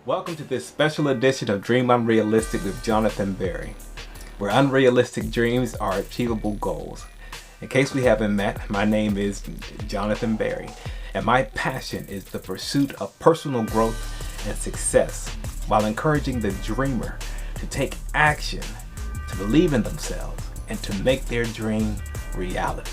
Welcome to this special edition of Dream Unrealistic with Jonathan Berry, where unrealistic dreams are achievable goals. In case we haven't met, my name is Jonathan Berry, and my passion is the pursuit of personal growth and success while encouraging the dreamer to take action, to believe in themselves, and to make their dream reality.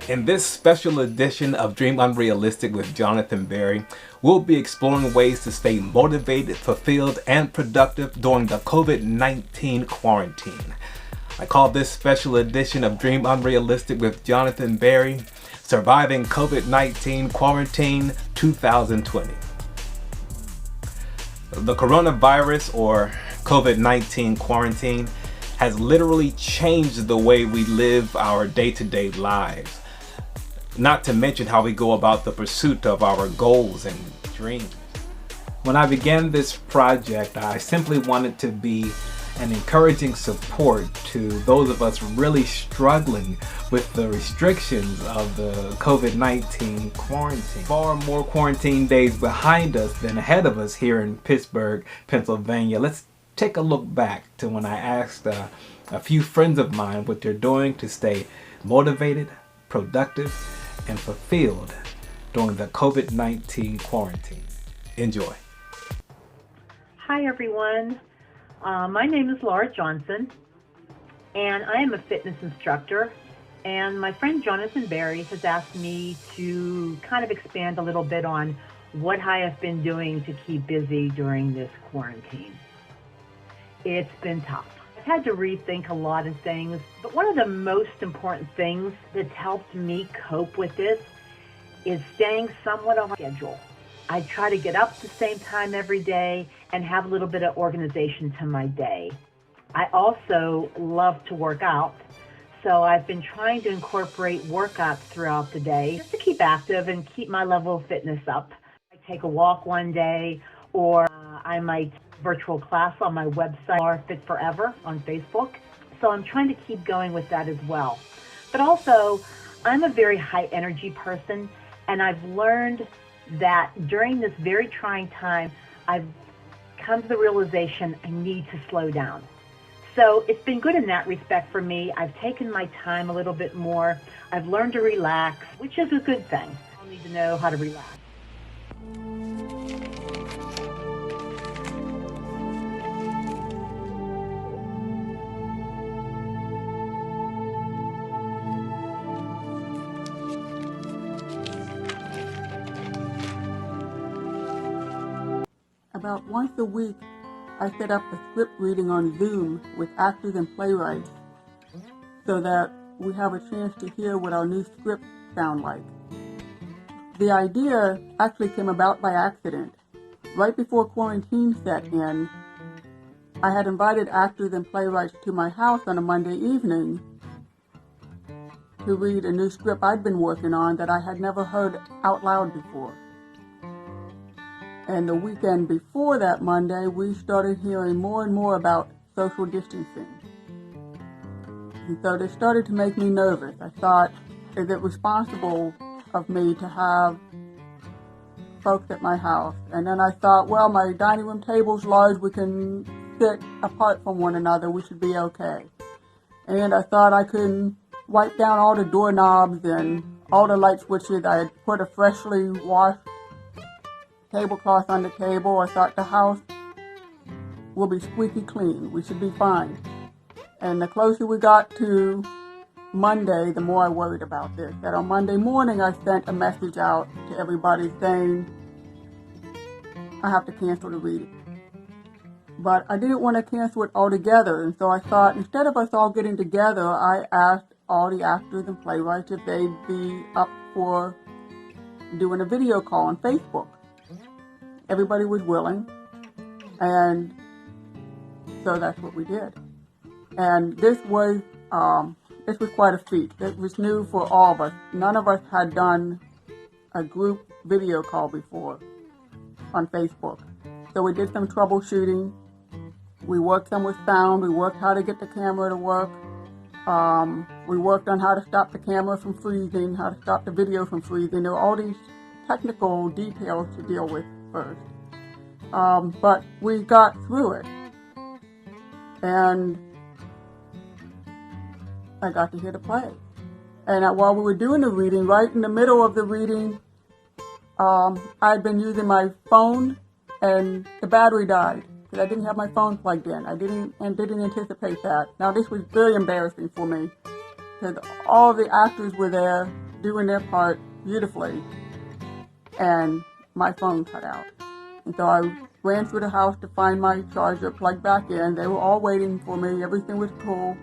In this special edition of Dream Unrealistic with Jonathan Berry, we'll be exploring ways to stay motivated, fulfilled, and productive during the COVID-19 quarantine. I call this special edition of Dream Unrealistic with Jonathan Berry, Surviving COVID-19 Quarantine 2020. The coronavirus, or COVID-19 quarantine, has literally changed the way we live our day-to-day lives. Not to mention how we go about the pursuit of our goals and dreams. When I began this project, I simply wanted to be an encouraging support to those of us really struggling with the restrictions of the COVID-19 quarantine. Far more quarantine days behind us than ahead of us here in Pittsburgh, Pennsylvania. Let's take a look back to when I asked a few friends of mine what they're doing to stay motivated, productive, and fulfilled during the COVID-19 quarantine. Enjoy. Hi everyone, my name is Laura Johnson and I am a fitness instructor, and my friend Jonathan Berry has asked me to kind of expand a little bit on what I have been doing to keep busy during this quarantine. It's been tough. I've had to rethink a lot of things, but one of the most important things that's helped me cope with this is staying somewhat on schedule. I try to get up the same time every day and have a little bit of organization to my day. I also love to work out, so I've been trying to incorporate workouts throughout the day just to keep active and keep my level of fitness up. I take a walk one day, or I might virtual class on my website, Fit Forever on Facebook. So I'm trying to keep going with that as well. But also, I'm a very high energy person, and I've learned that during this very trying time, I've come to the realization I need to slow down. So it's been good in that respect for me. I've taken my time a little bit more. I've learned to relax, which is a good thing. I need to know how to relax. About once a week, I set up a script reading on Zoom with actors and playwrights so that we have a chance to hear what our new scripts sound like. The idea actually came about by accident. Right before quarantine set in, I had invited actors and playwrights to my house on a Monday evening to read a new script I'd been working on that I had never heard out loud before. And the weekend before that Monday, we started hearing more and more about social distancing. And so they started to make me nervous. I thought, is it responsible of me to have folks at my house? And then I thought, well, my dining room table's large. We can sit apart from one another. We should be okay. And I thought I could wipe down all the doorknobs and all the light switches. I had put a freshly washed tablecloth on the table. I thought the house will be squeaky clean. We should be fine. And the closer we got to Monday, the more I worried about this. That on Monday morning, I sent a message out to everybody saying I have to cancel the reading. But I didn't want to cancel it altogether, and so I thought instead of us all getting together, I asked all the actors and playwrights if they'd be up for doing a video call on Facebook. Everybody was willing, and so that's what we did. And this was this was quite a feat. It was new for all of us. None of us had done a group video call before on Facebook. So we did some troubleshooting. We worked some with sound. We worked how to get the camera to work. We worked on how to stop the camera from freezing, how to stop the video from freezing. There were all these technical details to deal with first. But we got through it. And I got to hear the play. And while we were doing the reading, right in the middle of the reading, I'd been using my phone and the battery died because I didn't have my phone plugged in. I didn't anticipate that. Now this was very embarrassing for me because all the actors were there doing their part beautifully and my phone cut out. And so I ran through the house to find my charger, plugged back in. They were all waiting for me. Everything was cool.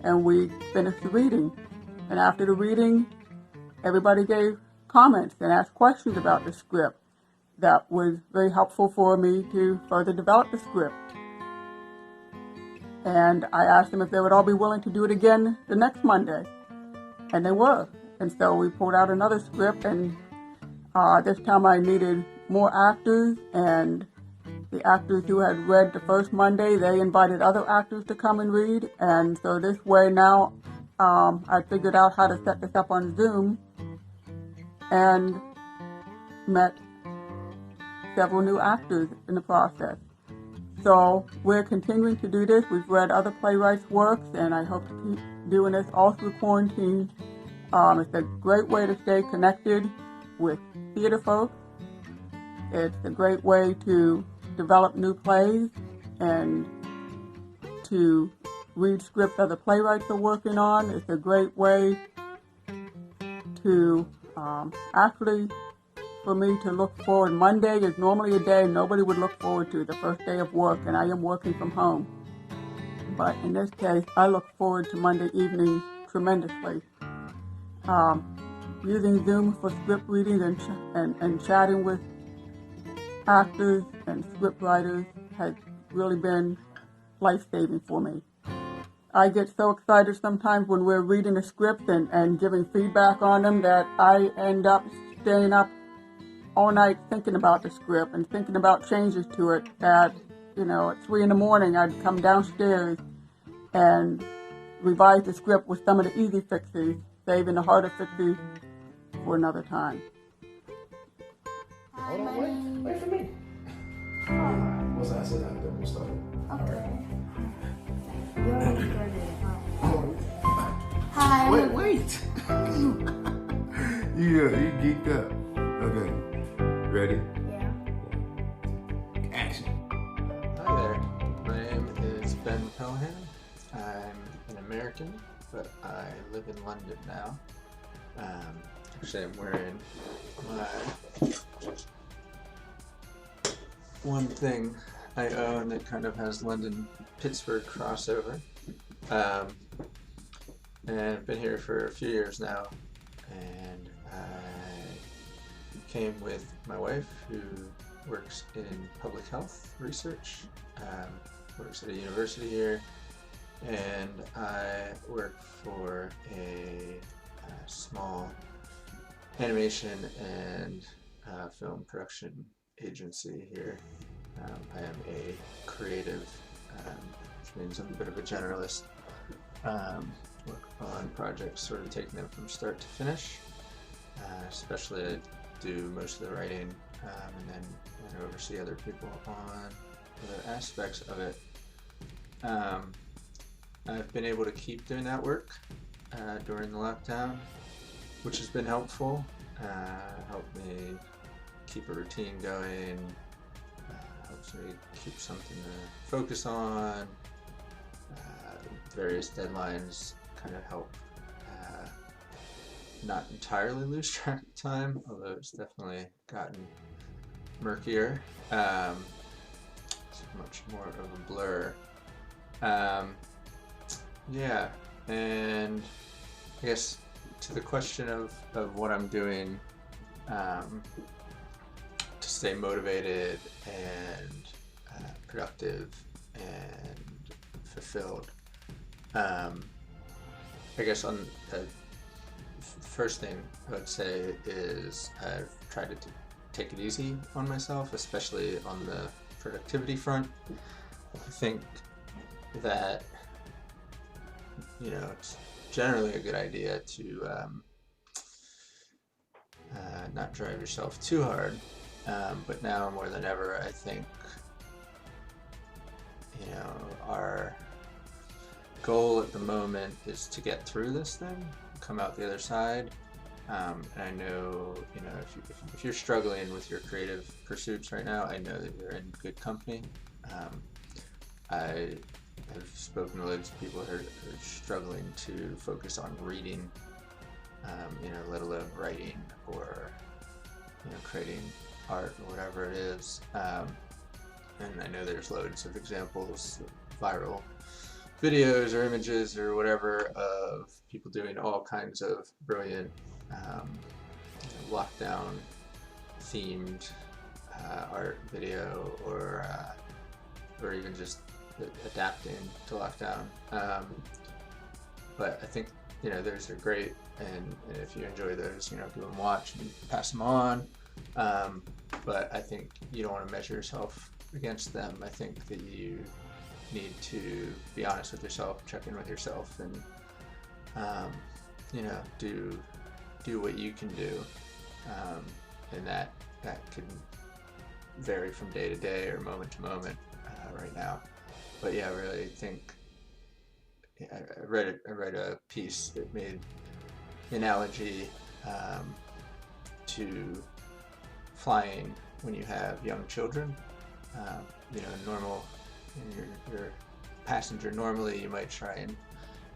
And we finished the reading. And after the reading, everybody gave comments and asked questions about the script. That was very helpful for me to further develop the script. And I asked them if they would all be willing to do it again the next Monday. And they were. And so we pulled out another script, and this time I needed more actors, and the actors who had read the first Monday, they invited other actors to come and read. And so this way now, I figured out how to set this up on Zoom and met several new actors in the process. So we're continuing to do this. We've read other playwrights' works, and I hope to keep doing this all through quarantine. It's a great way to stay connected with theater folks. It's a great way to develop new plays and to read scripts other playwrights are working on. It's a great way to actually, for me to look forward. Monday is normally a day nobody would look forward to, the first day of work, and I am working from home. But in this case, I look forward to Monday evening tremendously. Using Zoom for script reading and chatting with actors and script writers has really been life-saving for me. I get so excited sometimes when we're reading a script and giving feedback on them that I end up staying up all night thinking about the script and thinking about changes to it. At 3 a.m, I'd come downstairs and revise the script with some of the easy fixes, saving the harder fixes for another time. Hold on, wait for me. Once I sit down, then we'll start. Okay. You already started. Hi. Wait. You geeked up. Okay. Ready? Yeah. Action. Hi there. My name is Pelhan. I'm an American, but I live in London now. Actually, I'm wearing my one thing I own that kind of has London-Pittsburgh crossover. And I've been here for a few years now, and I came with my wife, who works in public health research, works at a university here, and I work for a small animation and film production agency here. I am a creative, which means I'm a bit of a generalist. Work on projects, sort of taking them from start to finish. Especially I do most of the writing, and then oversee other people on other aspects of it. I've been able to keep doing that work during the lockdown, which has been helpful. Helped me keep a routine going, helps me keep something to focus on. Various deadlines kind of help not entirely lose track of time, although it's definitely gotten murkier. It's much more of a blur. Yeah, and I guess to the question of what I'm doing to stay motivated and productive and fulfilled. I guess on the first thing I would say is I've tried to take it easy on myself, especially on the productivity front. I think that, you know, it's generally a good idea to not drive yourself too hard, but now more than ever, I think, you know, our goal at the moment is to get through this thing, come out the other side. And I know, you know, if you're struggling with your creative pursuits right now, I know that you're in good company. I have spoken to loads of people who are struggling to focus on reading, you know, let alone writing or, you know, creating art or whatever it is. And I know there's loads of examples of viral videos or images or whatever of people doing all kinds of brilliant lockdown themed art video or even just adapting to lockdown. But I think, you know, those are great, and if you enjoy those, you know, give them a watch and pass them on. But I think you don't want to measure yourself against them. I think that you need to be honest with yourself, check in with yourself, and you know, do what you can do, and that can vary from day to day or moment to moment right now. But yeah, I really think I read a piece that made analogy to flying when you have young children. You know, normal, you're a passenger, normally you might try and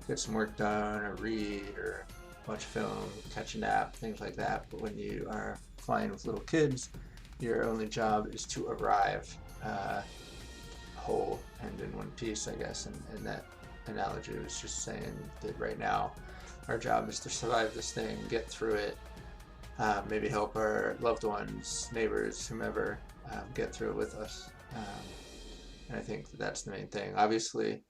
get some work done or read or watch film, catch a nap, things like that. But when you are flying with little kids, your only job is to arrive whole and in one piece, I guess. And that analogy was just saying that right now our job is to survive this thing, get through it, maybe help our loved ones, neighbors, whomever, get through it with us. And I think that's the main thing. Obviously,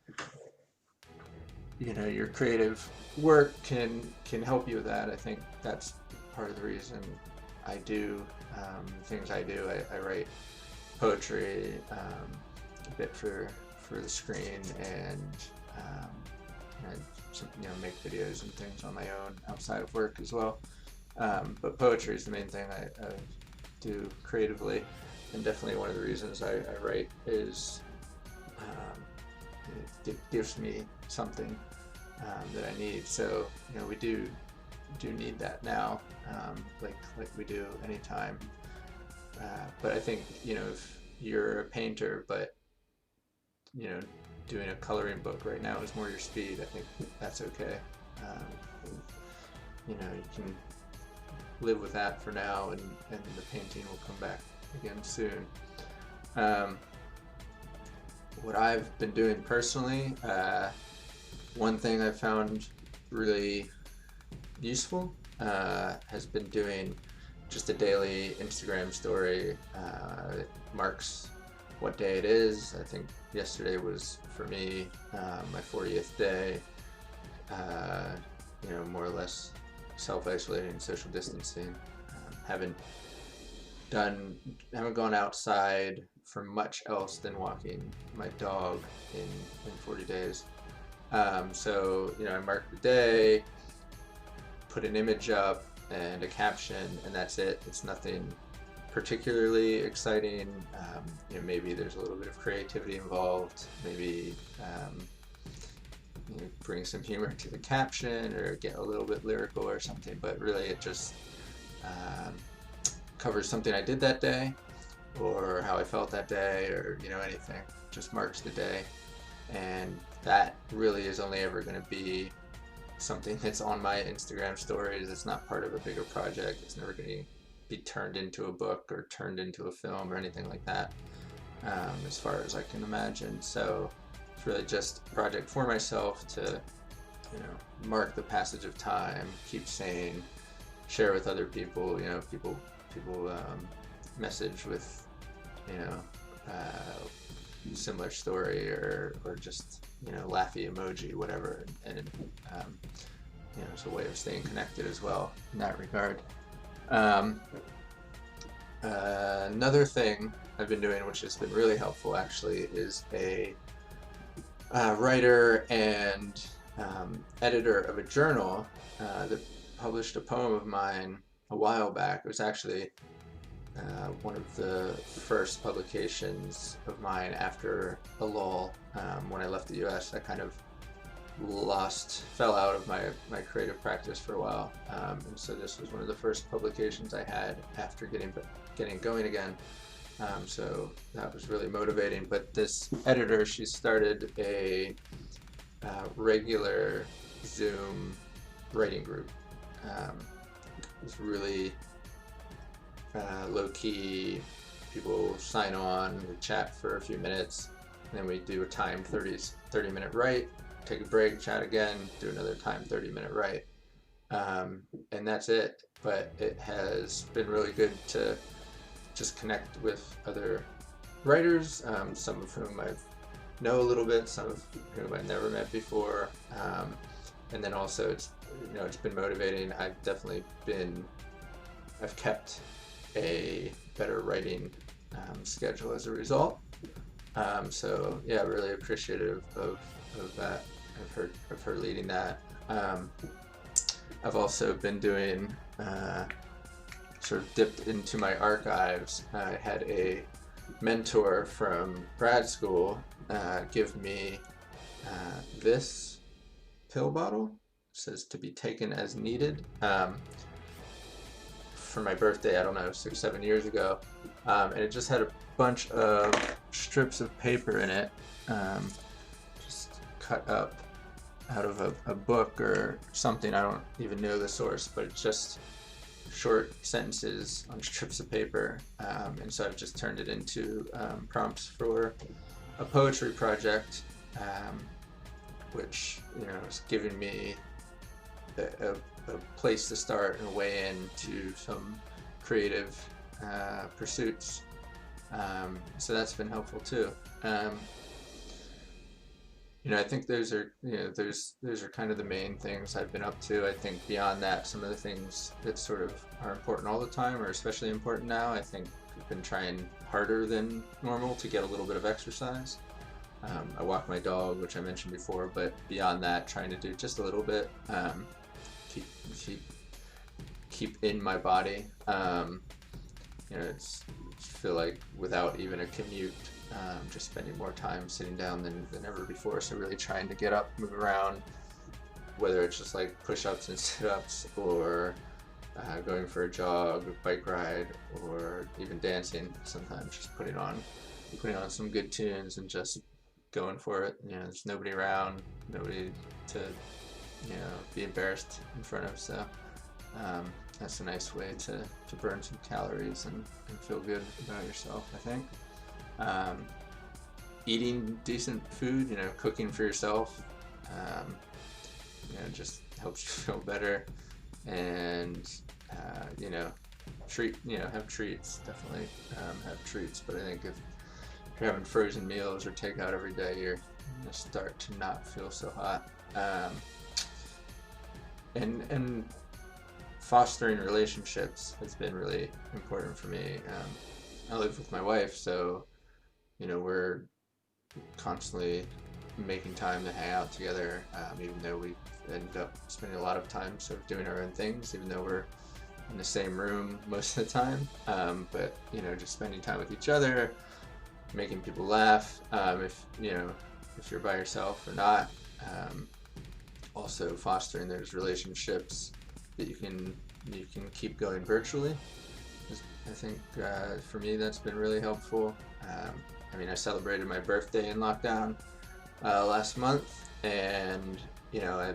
you know, your creative work can help you with that. I think that's part of the reason I do things I do. I write poetry, a bit for the screen, and I, you know, make videos and things on my own outside of work as well. But poetry is the main thing I do creatively, and definitely one of the reasons I write is it gives me something that I need. So, you know, we do need that now, like we do anytime. But I think, you know, if you're a painter, but, you know, doing a coloring book right now is more your speed, I think that's okay. You know, you can live with that for now, and the painting will come back again soon. What I've been doing personally, one thing I found really useful has been doing just a daily Instagram story that marks what day it is. I think yesterday was, for me, my 40th day, you know, more or less self-isolating, social distancing. Haven't gone outside for much else than walking my dog in 40 days. So, you know, I marked the day, put an image up and a caption, and that's it. It's nothing particularly exciting. You know, maybe there's a little bit of creativity involved, maybe you know, bring some humor to the caption or get a little bit lyrical or something, but really it just covers something I did that day or how I felt that day, or, you know, anything. Just marks the day, and that really is only ever going to be something that's on my Instagram stories. It's not part of a bigger project. It's never going to be turned into a book or turned into a film or anything like that, as far as I can imagine. So it's really just a project for myself to, you know, mark the passage of time, keep sane, share with other people. You know, people message with, you know, similar story or just, you know, laughy emoji, whatever, and it's a way of staying connected as well in that regard. Another thing I've been doing, which has been really helpful actually, is a writer and editor of a journal that published a poem of mine a while back. It was actually one of the first publications of mine after a lull. When I left the US, I kind of fell out of my creative practice for a while, and so this was one of the first publications I had after getting going again. So that was really motivating. But this editor, she started a regular Zoom writing group. It was really low-key. People sign on, we chat for a few minutes, and then we do a timed 30-minute write, take a break, chat again, do another timed 30-minute write, and that's it. But it has been really good to just connect with other writers, some of whom I know a little bit, some of whom I've never met before, and then also it's been motivating. I've kept a better writing schedule as a result. So yeah, really appreciative of that. Of her leading that. I've also been doing sort of dipped into my archives. I had a mentor from grad school give me this pill bottle. It says to be taken as needed. For my birthday, I don't know, 6-7 years ago, and it just had a bunch of strips of paper in it, just cut up out of a book or something. I don't even know the source, but it's just short sentences on strips of paper, and so I've just turned it into prompts for a poetry project, which is giving me a place to start and a way into some creative pursuits. So that's been helpful too. I think those are kind of the main things I've been up to. I think beyond that, some of the things that sort of are important all the time, or especially important now, I think I've been trying harder than normal to get a little bit of exercise. I walk my dog, which I mentioned before, but beyond that, trying to do just a little bit, keep in my body. It's feel like without even a commute, just spending more time sitting down than ever before. So really trying to get up, move around, whether it's just like push-ups and sit-ups, or going for a jog, a bike ride, or even dancing. Sometimes just putting on some good tunes and just going for it. There's nobody around, nobody to be embarrassed in front of. So that's a nice way to burn some calories and feel good about yourself, I think. Eating decent food, cooking for yourself, just helps you feel better. And have treats. Definitely have treats. But I think if you're having frozen meals or takeout every day, you're gonna start to not feel so hot. And fostering relationships has been really important for me. I live with my wife, so we're constantly making time to hang out together, even though we ended up spending a lot of time sort of doing our own things, even though we're in the same room most of the time. But just spending time with each other, making people laugh, if you're by yourself or not. Also fostering those relationships that you can keep going virtually. I think for me that's been really helpful. I celebrated my birthday in lockdown last month, and I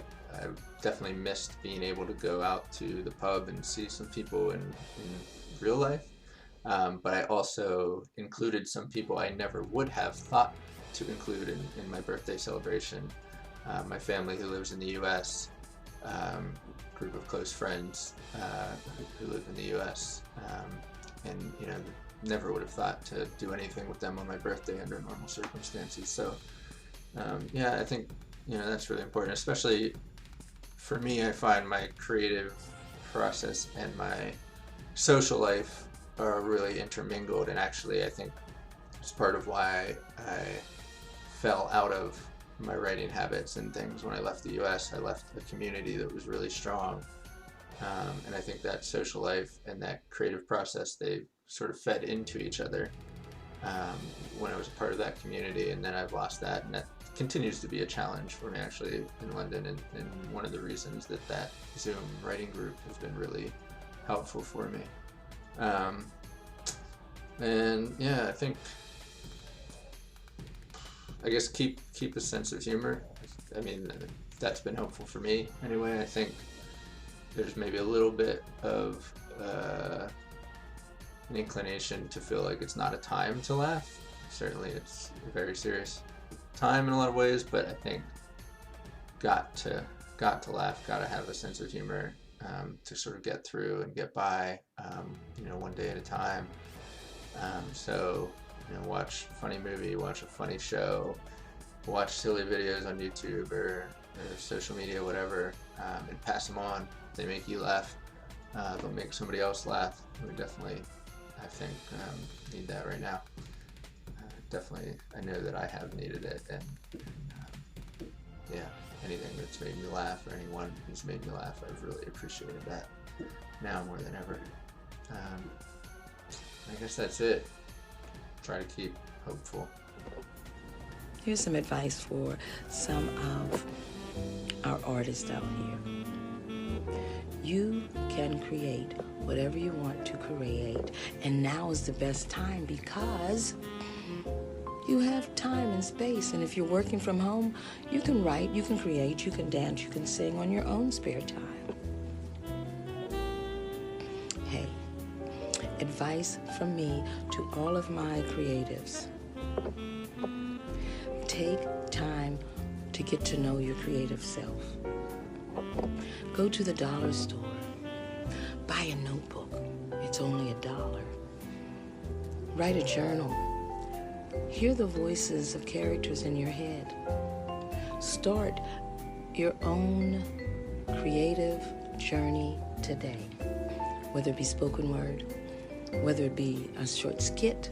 definitely missed being able to go out to the pub and see some people in real life. But I also included some people I never would have thought to include in my birthday celebration. My family who lives in the US, group of close friends who live in the US, and never would have thought to do anything with them on my birthday under normal circumstances. So I think that's really important, especially for me, I find my creative process and my social life are really intermingled, and actually I think it's part of why I fell out of my writing habits and things. When I left the US, I left a community that was really strong, and I think that social life and that creative process, they sort of fed into each other when I was a part of that community, and then I've lost that, and that continues to be a challenge for me actually in London, and one of the reasons that Zoom writing group has been really helpful for me. And yeah, I guess keep a sense of humor. I mean, that's been helpful for me anyway. I think there's maybe a little bit of an inclination to feel like it's not a time to laugh. Certainly it's a very serious time in a lot of ways, but I think got to laugh, got to have a sense of humor to sort of get through and get by, one day at a time. So, watch a funny movie, watch a funny show, watch silly videos on YouTube or social media, whatever, and pass them on. They make you laugh. They'll make somebody else laugh. We definitely, I think, need that right now. Definitely, I know that I have needed it, and anything that's made me laugh, or anyone who's made me laugh, I've really appreciated that now more than ever. I guess that's it. Try to keep hopeful. Here's some advice for some of our artists out here. You can create whatever you want to create, and now is the best time because you have time and space, and if you're working from home, you can write, you can create, you can dance, you can sing on your own spare time. Hey, advice from me to all of my creatives. Take time to get to know your creative self. Go to the dollar store. Buy a notebook. It's only $1. Write a journal. Hear the voices of characters in your head. Start your own creative journey today. Whether it be spoken word, whether it be a short skit,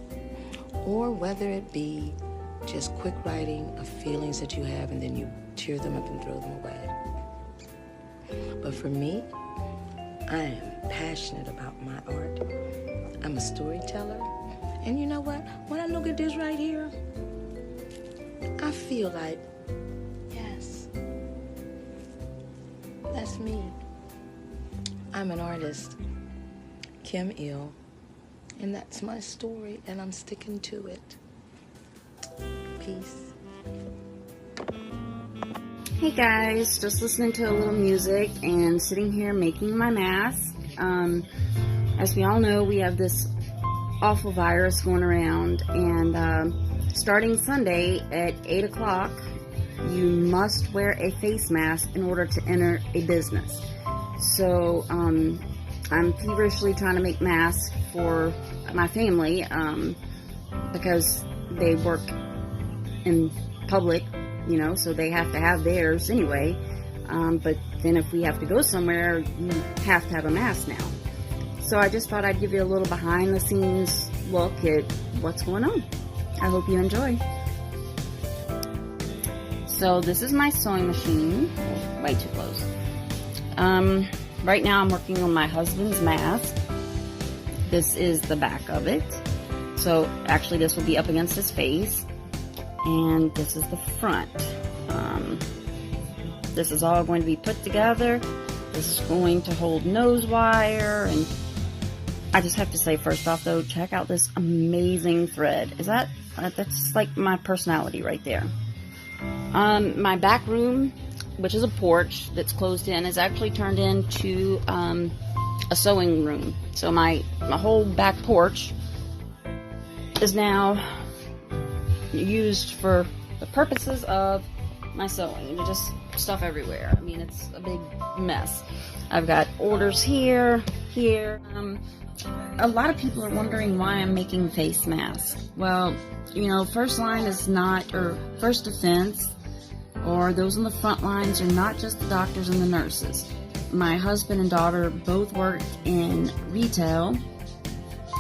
or whether it be just quick writing of feelings that you have and then you tear them up and throw them away. But for me, I am passionate about my art. I'm a storyteller. And you know what? When I look at this right here, I feel like, yes, that's me. I'm an artist, Kim Ill, and that's my story, and I'm sticking to it. Peace. Hey guys, just listening to a little music and sitting here making my mask. As we all know, we have this awful virus going around, and starting Sunday at 8 o'clock, you must wear a face mask in order to enter a business. So I'm feverishly trying to make masks for my family because they work in public, so they have to have theirs anyway. But then if we have to go somewhere, you have to have a mask now. So I just thought I'd give you a little behind the scenes look at what's going on. I hope you enjoy. So this is my sewing machine. Way too close. Right now I'm working on my husband's mask. This is the back of it. So actually this will be up against his face. And this is the front. This is all going to be put together. This is going to hold nose wire, and I just have to say first off though, check out this amazing thread. That's like my personality right there. My back room, which is a porch that's closed in, is actually turned into a sewing room. So my whole back porch is now used for the purposes of my sewing. There's just stuff everywhere. I mean, it's a big mess. I've got orders here. A lot of people are wondering why I'm making face masks. Well, first line is not, or first defense or those on the front lines are not just the doctors and the nurses. My husband and daughter both work in retail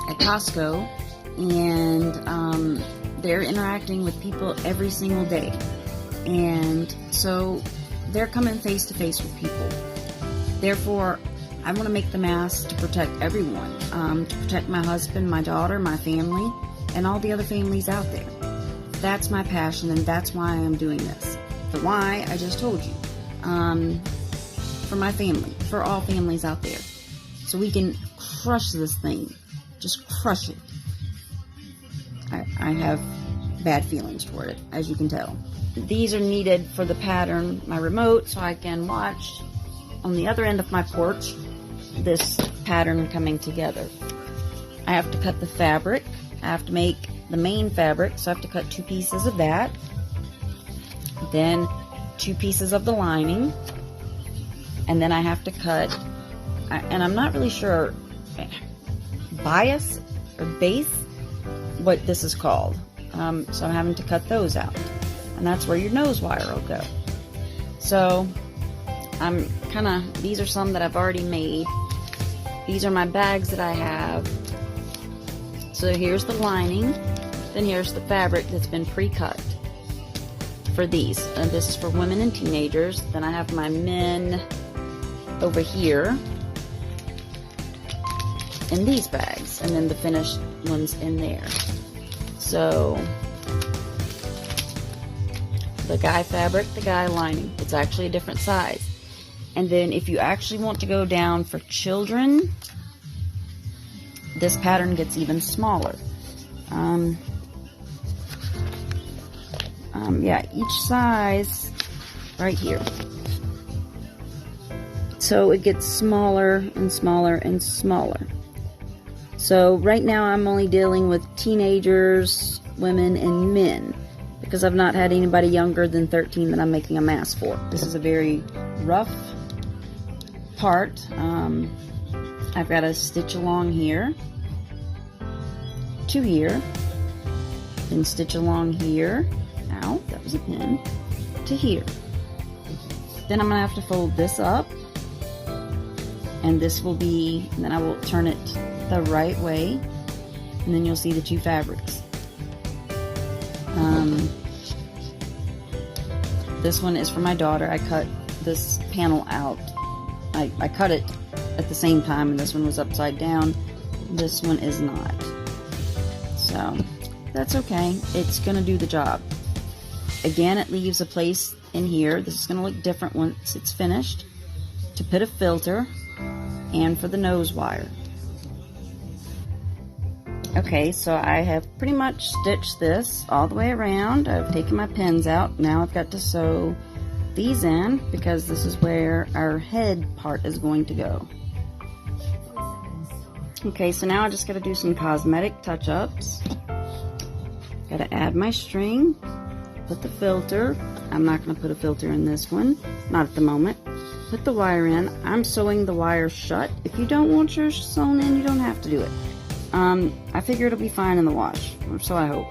at Costco, and they're interacting with people every single day. And so they're coming face to face with people. Therefore, I want to make the mask to protect everyone, to protect my husband, my daughter, my family, and all the other families out there. That's my passion, and that's why I'm doing this. The why, I just told you. For my family, for all families out there. So we can crush this thing. Just crush it. I have bad feelings toward it, as you can tell. These are needed for the pattern, my remote, so I can watch on the other end of my porch this pattern coming together. I have to cut the fabric. I have to make the main fabric, so I have to cut 2 pieces of that. Then 2 pieces of the lining. And then I have to cut, and I'm not really sure, bias or base, what this is called. So I'm having to cut those out. And that's where your nose wire will go. So I'm these are some that I've already made. These are my bags that I have. So here's the lining. Then here's the fabric that's been pre-cut for these. And this is for women and teenagers. Then I have my men over here in these bags, and then the finished ones in there. So the guy fabric, the guy lining, it's actually a different size. And then if you actually want to go down for children, this pattern gets even smaller. Yeah, each size right here. So it gets smaller and smaller and smaller. So right now I'm only dealing with teenagers, women, and men, because I've not had anybody younger than 13 that I'm making a mask for. This is a very rough part. I've got to stitch along here to here, then stitch along here. Ow, that was a pin. To here. Then I'm going to have to fold this up. And this will be, and then I will turn it the right way, and then you'll see the 2 fabrics. This one is for my daughter. I cut this panel out. I cut it at the same time, and this one was upside down. This one is not. So, that's okay. It's going to do the job. Again, it leaves a place in here. This is going to look different once it's finished. To put a filter, and for the nose wire. Okay, so I have pretty much stitched this all the way around. I've taken my pins out. Now I've got to sew these in, because this is where our head part is going to go. Okay, so now I just got to do some cosmetic touch-ups. Got to add my string, put the filter. I'm not going to put a filter in this one, not at the moment. Put the wire in. I'm sewing the wire shut. If you don't want yours sewn in, you don't have to do it. I figure it'll be fine in the wash, or so I hope.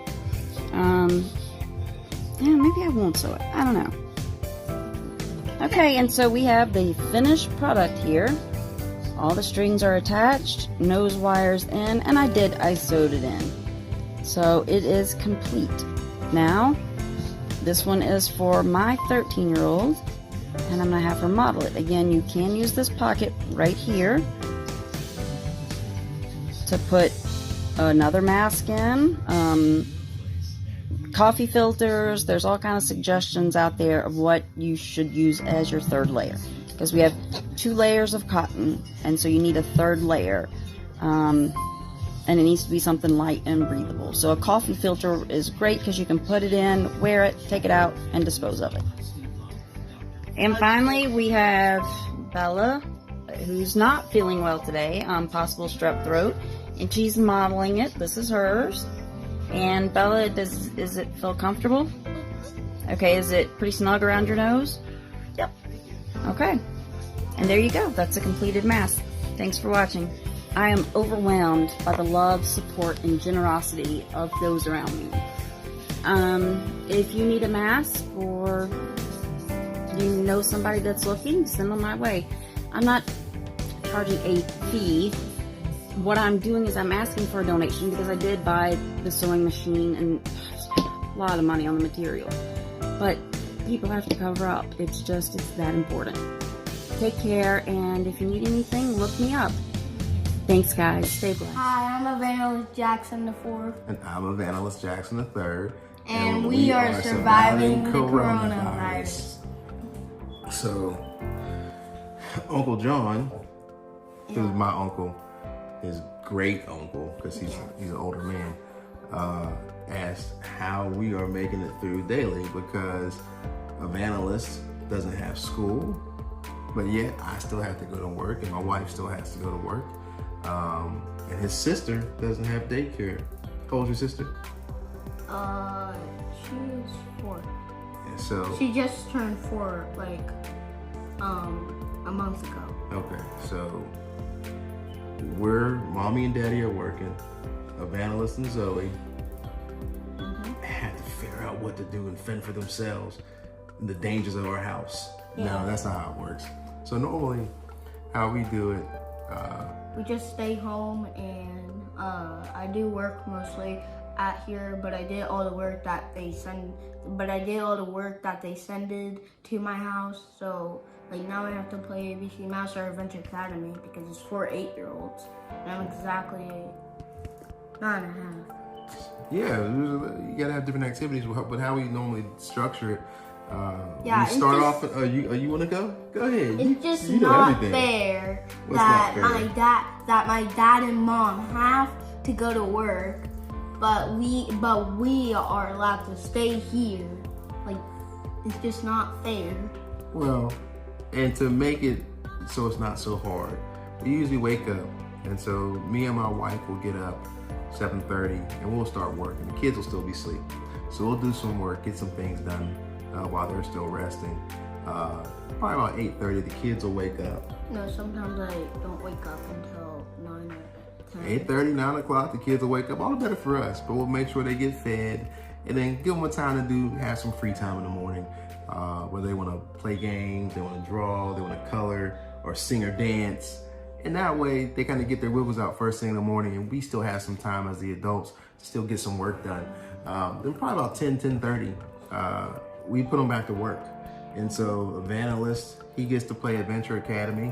Yeah, maybe I won't sew it. I don't know. Okay, and so we have the finished product here. All the strings are attached, nose wires in, and I sewed it in. So it is complete. Now, this one is for my 13-year-old. And I'm going to have her model it. Again, you can use this pocket right here to put another mask in, coffee filters. There's all kinds of suggestions out there of what you should use as your 3rd layer. Because we have 2 layers of cotton, and so you need a 3rd layer. And it needs to be something light and breathable. So a coffee filter is great because you can put it in, wear it, take it out, and dispose of it. And finally, we have Bella, who's not feeling well today, possible strep throat, and she's modeling it. This is hers. And Bella, does it feel comfortable? Okay, is it pretty snug around your nose? Yep. Okay. And there you go. That's a completed mask. Thanks for watching. I am overwhelmed by the love, support, and generosity of those around me. If you need a mask or you know somebody that's looking, send them my way. I'm not charging a fee. What I'm doing is I'm asking for a donation because I did buy the sewing machine and a lot of money on the material. But people have to cover up. It's that important. Take care, and if you need anything, look me up. Thanks, guys. Stay blessed. Hi, I'm Evangelist Jackson IV. And I'm Evangelist Jackson III. And we are surviving the coronavirus. So, Uncle John, who's my uncle, his great uncle, because he's an older man, asked how we are making it through daily, because Evangelist doesn't have school, but yet I still have to go to work, and my wife still has to go to work. And his sister doesn't have daycare. How old's your sister? She's 4. And so She just turned 4, like, a month ago. okay, so mommy and daddy are working. Evangelist and Zoe had to figure out what to do and fend for themselves and the dangers of our house. No, that's not how it works. So normally, how we do it, We just stay home, and I do work mostly at here, but I did all the work that they send. But I did all the work that they sended to my house. So like now I have to play ABC Mouse or Adventure Academy because it's for 8-year-olds, and I'm exactly 9.5. yeah, you gotta have different activities. But how we normally structure it, Yeah, we start off. You want to go? Go ahead. It's just you know not everything. fair What's that not fair? my dad and mom have to go to work, but we are allowed to stay here. Like, it's just not fair. Well, and to make it so it's not so hard, we usually wake up, and so me and my wife will get up 7:30, and we'll start working. The kids will still be asleep, so we'll do some work, get some things done while they're still resting. Probably about 8:30, the kids will wake up. No, sometimes I don't wake up until 9 or 10. 8:30, 9 o'clock, the kids will wake up. All the better for us, but we'll make sure they get fed, and then give them a time to have some free time in the morning, where they want to play games, they want to draw, they want to color, or sing or dance. And that way, they kind of get their wiggles out first thing in the morning, and we still have some time as the adults to still get some work done. Then probably about 10:30, we put them back to work. And so Evangelist, he gets to play Adventure Academy.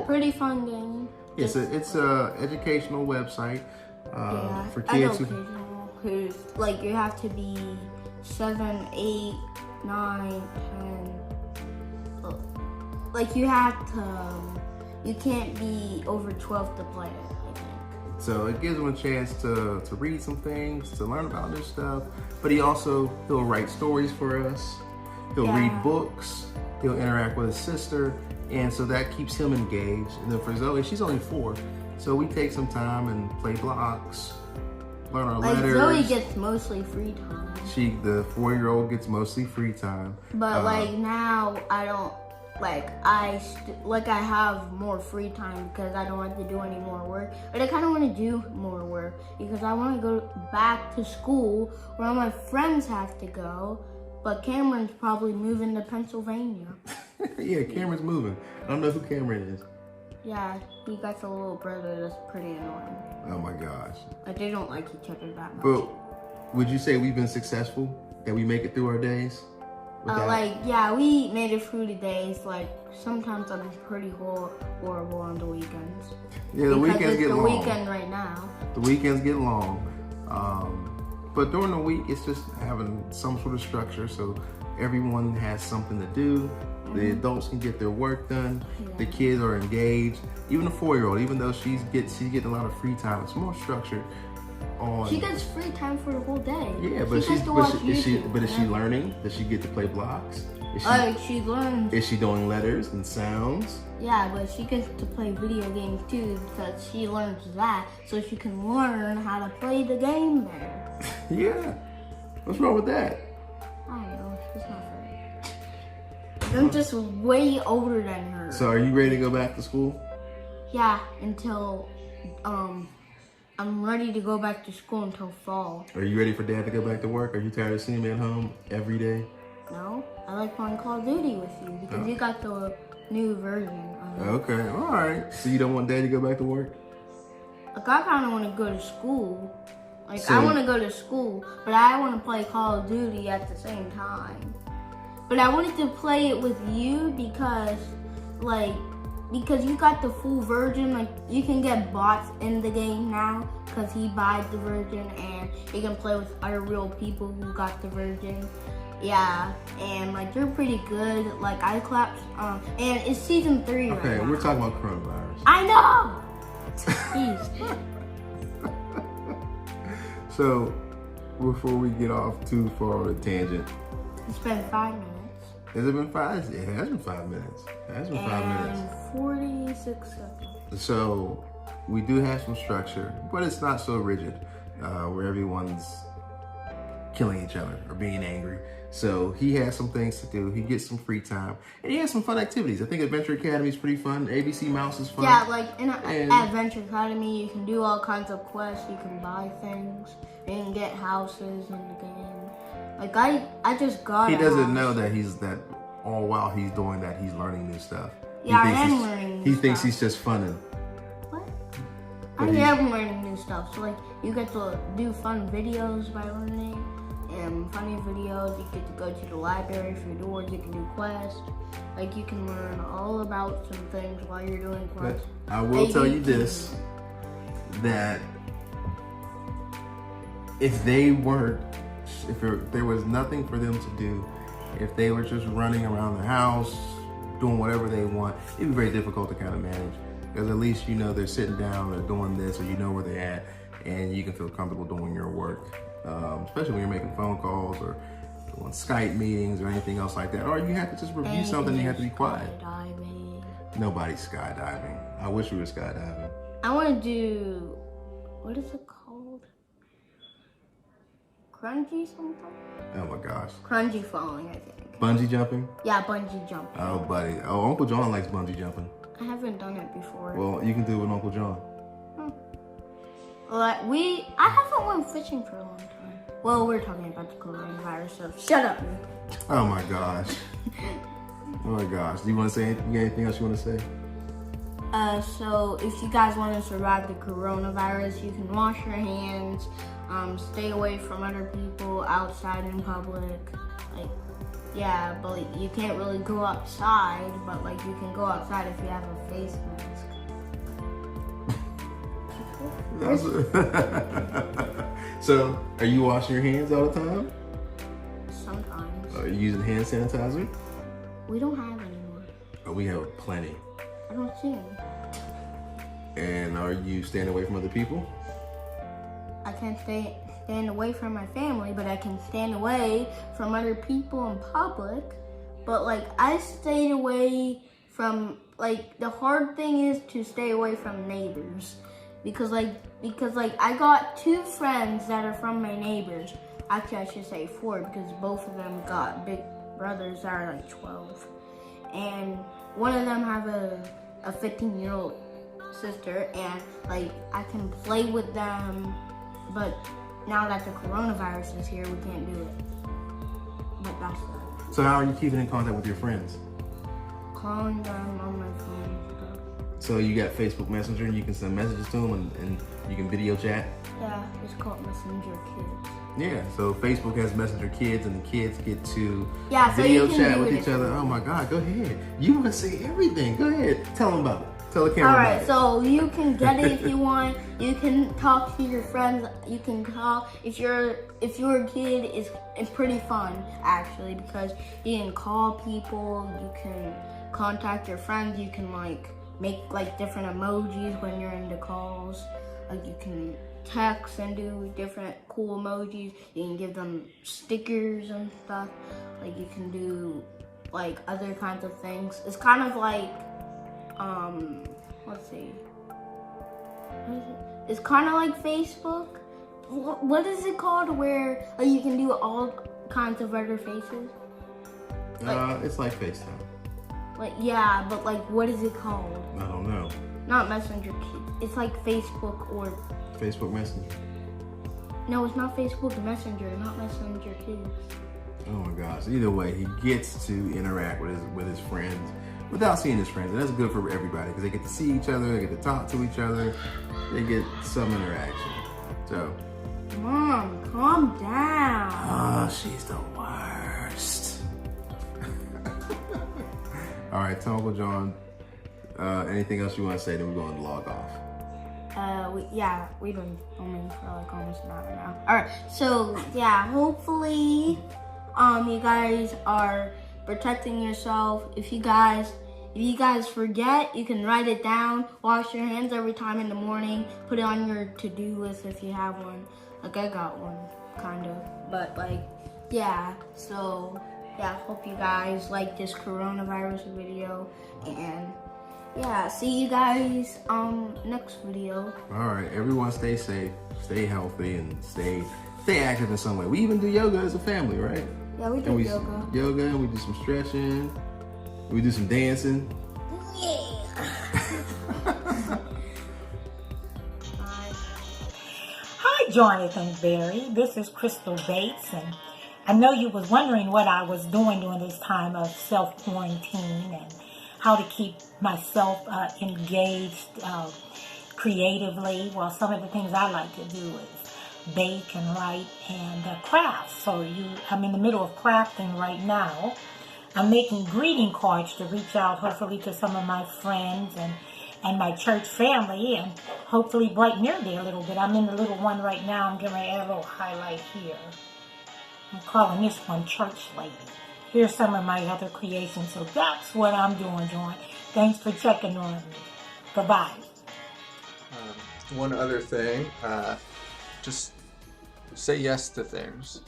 Pretty fun game. It's a educational website for kids who's like, you have to be 7, 8, 9, 10. Like, you can't be over 12 to play it, I think. So it gives him a chance to read some things, to learn about new stuff. But he'll write stories for us. He'll read books. He'll interact with his sister. And so that keeps him engaged. And then for Zoe, she's only 4. So we take some time and play blocks, learn our letters. Zoe gets mostly free time. The 4-year-old gets mostly free time. But now I don't, I have more free time because I don't have to do any more work. But I kind of want to do more work because I want to go back to school where all my friends have to go. But Cameron's probably moving to Pennsylvania. Yeah, Cameron's moving. I don't know who Cameron is. Yeah, he got a little brother that's pretty annoying. Oh my gosh. But they don't like each other that much. But would you say we've been successful? That we make it through our days? We made it through the days. Like, sometimes I'm pretty horrible on the weekends. Yeah, the weekends get long. It's the weekend right now. The weekends get long. But during the week, it's just having some sort of structure so everyone has something to do. The adults can get their work done. Yeah. The kids are engaged. Even the 4-year-old, even though she's getting a lot of free time, it's more structured. She gets free time for the whole day. Yeah, but is she learning? Does she get to play blocks? She learns. Is she doing letters and sounds? Yeah, but she gets to play video games too because she learns that so she can learn how to play the game there. Yeah. What's wrong with that? I don't know. It's not fair. I'm just way older than her. So are you ready to go back to school? Yeah, until I'm ready to go back to school until fall. Are you ready for Dad to go back to work? Are you tired of seeing me at home every day? No, I like playing Call of Duty with you because you got the new version of it. Okay, all right. So you don't want Dad to go back to work? Like, I kind of want to go to school. Like, So- I want to go to school, but I want to play Call of Duty at the same time. But I wanted to play it with you because you got the full version. Like, you can get bots in the game now because he buys the version, and you can play with other real people who got the version. Yeah, and like, you're pretty good. Like, I clapped, and it's season 3 right Okay, now. we're talking about coronavirus. I know! Jeez. So, before we get off too far on a tangent, It's been 5 minutes. has it been 5? It has been 5 minutes. It has been 5 minutes. And 46 seconds. So, we do have some structure, but it's not so rigid, where everyone's killing each other or being angry. So he has some things to do. He gets some free time, and he has some fun activities. I think Adventure Academy is pretty fun. ABC Mouse is fun. Yeah, like in And- Adventure Academy, you can do all kinds of quests. You can buy things. You can get houses in the game. Like, I just got He a doesn't house. know that he's that. All while he's doing that, he's learning new stuff. Yeah, He thinks I am he's- learning He new thinks stuff. he's just funning. What? But I he- am learning new stuff. So, like, you get to do fun videos by learning. And funny videos, you get to go to the library for doors, you can do quests. Like, you can learn all about some things while you're doing But quests. I will And tell you this, that if they weren't, if there was nothing for them to do, if they were just running around the house, doing whatever they want, it'd be very difficult to kind of manage. Because at least you know they're sitting down, they're doing this, or you know where they're at, and you can feel comfortable doing your work. Especially when you're making phone calls or doing Skype meetings or anything else like that. Or you have to just review And something, you have to be can quiet. skydiving. Nobody's skydiving. I wish we were skydiving. I want to do, what is it called? Grungy something? Oh my gosh. Grungy falling, I think. Bungee jumping? Yeah, bungee jumping. Oh, buddy. Oh, Uncle John likes bungee jumping. I haven't done it before. Well, you can do it with Uncle John. Like, I haven't went fishing for a long time. Well, we're talking about the coronavirus, so shut up. Oh my gosh. Oh my gosh. Do you want to say anything? You got anything else you want to say? So if you guys want to survive the coronavirus, you can wash your hands, stay away from other people outside in public. Like, yeah, but like, you can't really go outside, but like, you can go outside if you have a face mask. So, are you washing your hands all the time? Sometimes. Are you using hand sanitizer? We don't have any more. Oh, we have plenty. I don't see any. And are you staying away from other people? I can't stand away from my family, but I can stand away from other people in public. But like, I stayed away from, like, the hard thing is to stay away from neighbors. Because I got 2 friends that are from my neighbors. Actually, I should say 4 because both of them got big brothers that are like 12. And one of them have a 15-year-old sister, and like, I can play with them, but now that the coronavirus is here, we can't do it. But that's that. So how are you keeping in contact with your friends? Calling them on my phone. So you got Facebook Messenger and you can send messages to them and you can video chat? Yeah, it's called Messenger Kids. Yeah, so Facebook has Messenger Kids and the kids get to Yeah, so video you can chat do with it each other. Oh my God, go ahead. You want to say everything. Go ahead. Tell them about it. Tell the camera about Alright, it. so you can get it if you want. You can talk to your friends. You can call if your kid is. It's pretty fun actually because you can call people. You can contact your friends. You can like make like different emojis when you're in the calls. Like you can text and do different cool emojis. You can give them stickers and stuff. Like you can do like other kinds of things. It's kind of like let's see. What is it? It's kind of like Facebook. What is it called where you can do all kinds of other faces? It's like FaceTime. Like, yeah, but like, what is it called? I don't know. Not Messenger Kids. It's like Facebook or... Facebook Messenger. No, it's not Facebook Messenger, not Messenger Kids. Oh my gosh. Either way, he gets to interact with his friends without seeing his friends. And that's good for everybody because they get to see each other, they get to talk to each other, they get some interaction. So. Mom, calm down. Oh, she's the worst. All right, tell Uncle John, anything else you want to say, then we're going to log off. We've been filming for like almost an hour now. All right, so yeah, hopefully, you guys are protecting yourself. If you guys forget, you can write it down. Wash your hands every time in the morning. Put it on your to-do list if you have one. Like I got one, kind of. But like, yeah. So yeah, hope you guys like this coronavirus video, and yeah, see you guys next video. All right, everyone stay safe, stay healthy, and stay active in some way. We even do yoga as a family, right? Yeah, we do yoga. Yoga, and we do some stretching. We do some dancing. Yeah. Hi, Jonathan Berry. This is Chrystal Bates, and I know you was wondering what I was doing during this time of self-quarantine and how to keep myself engaged creatively. Well, some of the things I like to do is bake and write and craft. So I'm in the middle of crafting right now. I'm making greeting cards to reach out hopefully to some of my friends and my church family and hopefully brighten their day a little bit. I'm in the little one right now. I'm getting ready to add a little highlight here. I'm calling this one Church Lady. Here's some of my other creations. So that's what I'm doing, John. Thanks for checking on me. Bye-bye. One other thing, just say yes to things.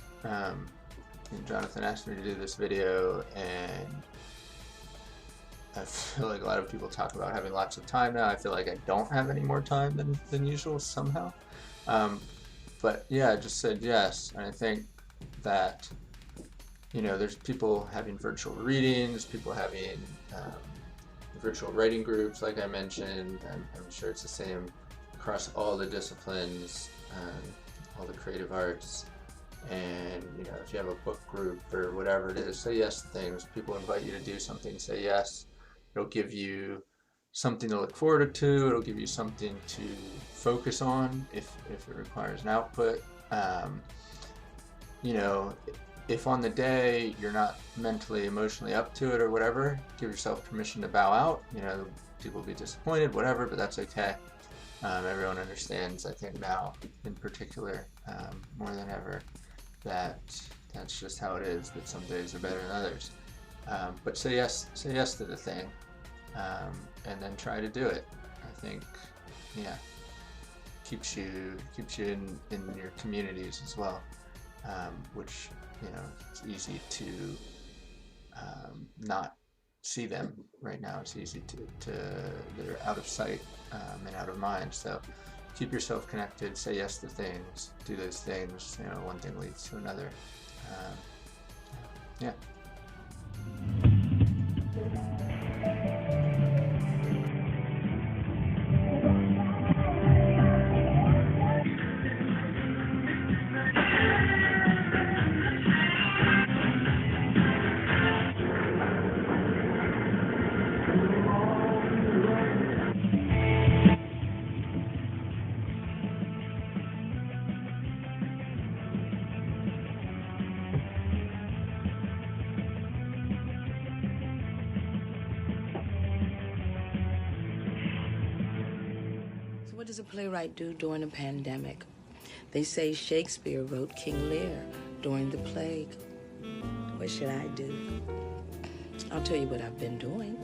Jonathan asked me to do this video, and I feel like a lot of people talk about having lots of time now. I feel like I don't have any more time than usual somehow. But yeah, I just said yes. And I think that, there's people having virtual readings, people having virtual writing groups, like I mentioned. I'm sure it's the same across all the disciplines, all the creative arts. And if you have a book group or whatever it is, say yes to things. People invite you to do something, say yes. It'll give you something to look forward to. It'll give you something to focus on if it requires an output. If on the day you're not mentally, emotionally up to it or whatever, give yourself permission to bow out. People will be disappointed, whatever, but that's okay. Everyone understands, I think now in particular, more than ever, that's just how it is, that some days are better than others. But say yes to the thing, and then try to do it. I think, keeps you in your communities as well, which, it's easy to not see them right now. It's easy to they're out of sight and out of mind. So keep yourself connected, say yes to things, do those things. One thing leads to another. Yeah. What does a playwright do during a pandemic? They say Shakespeare wrote King Lear during the plague. What should I do? I'll tell you what I've been doing.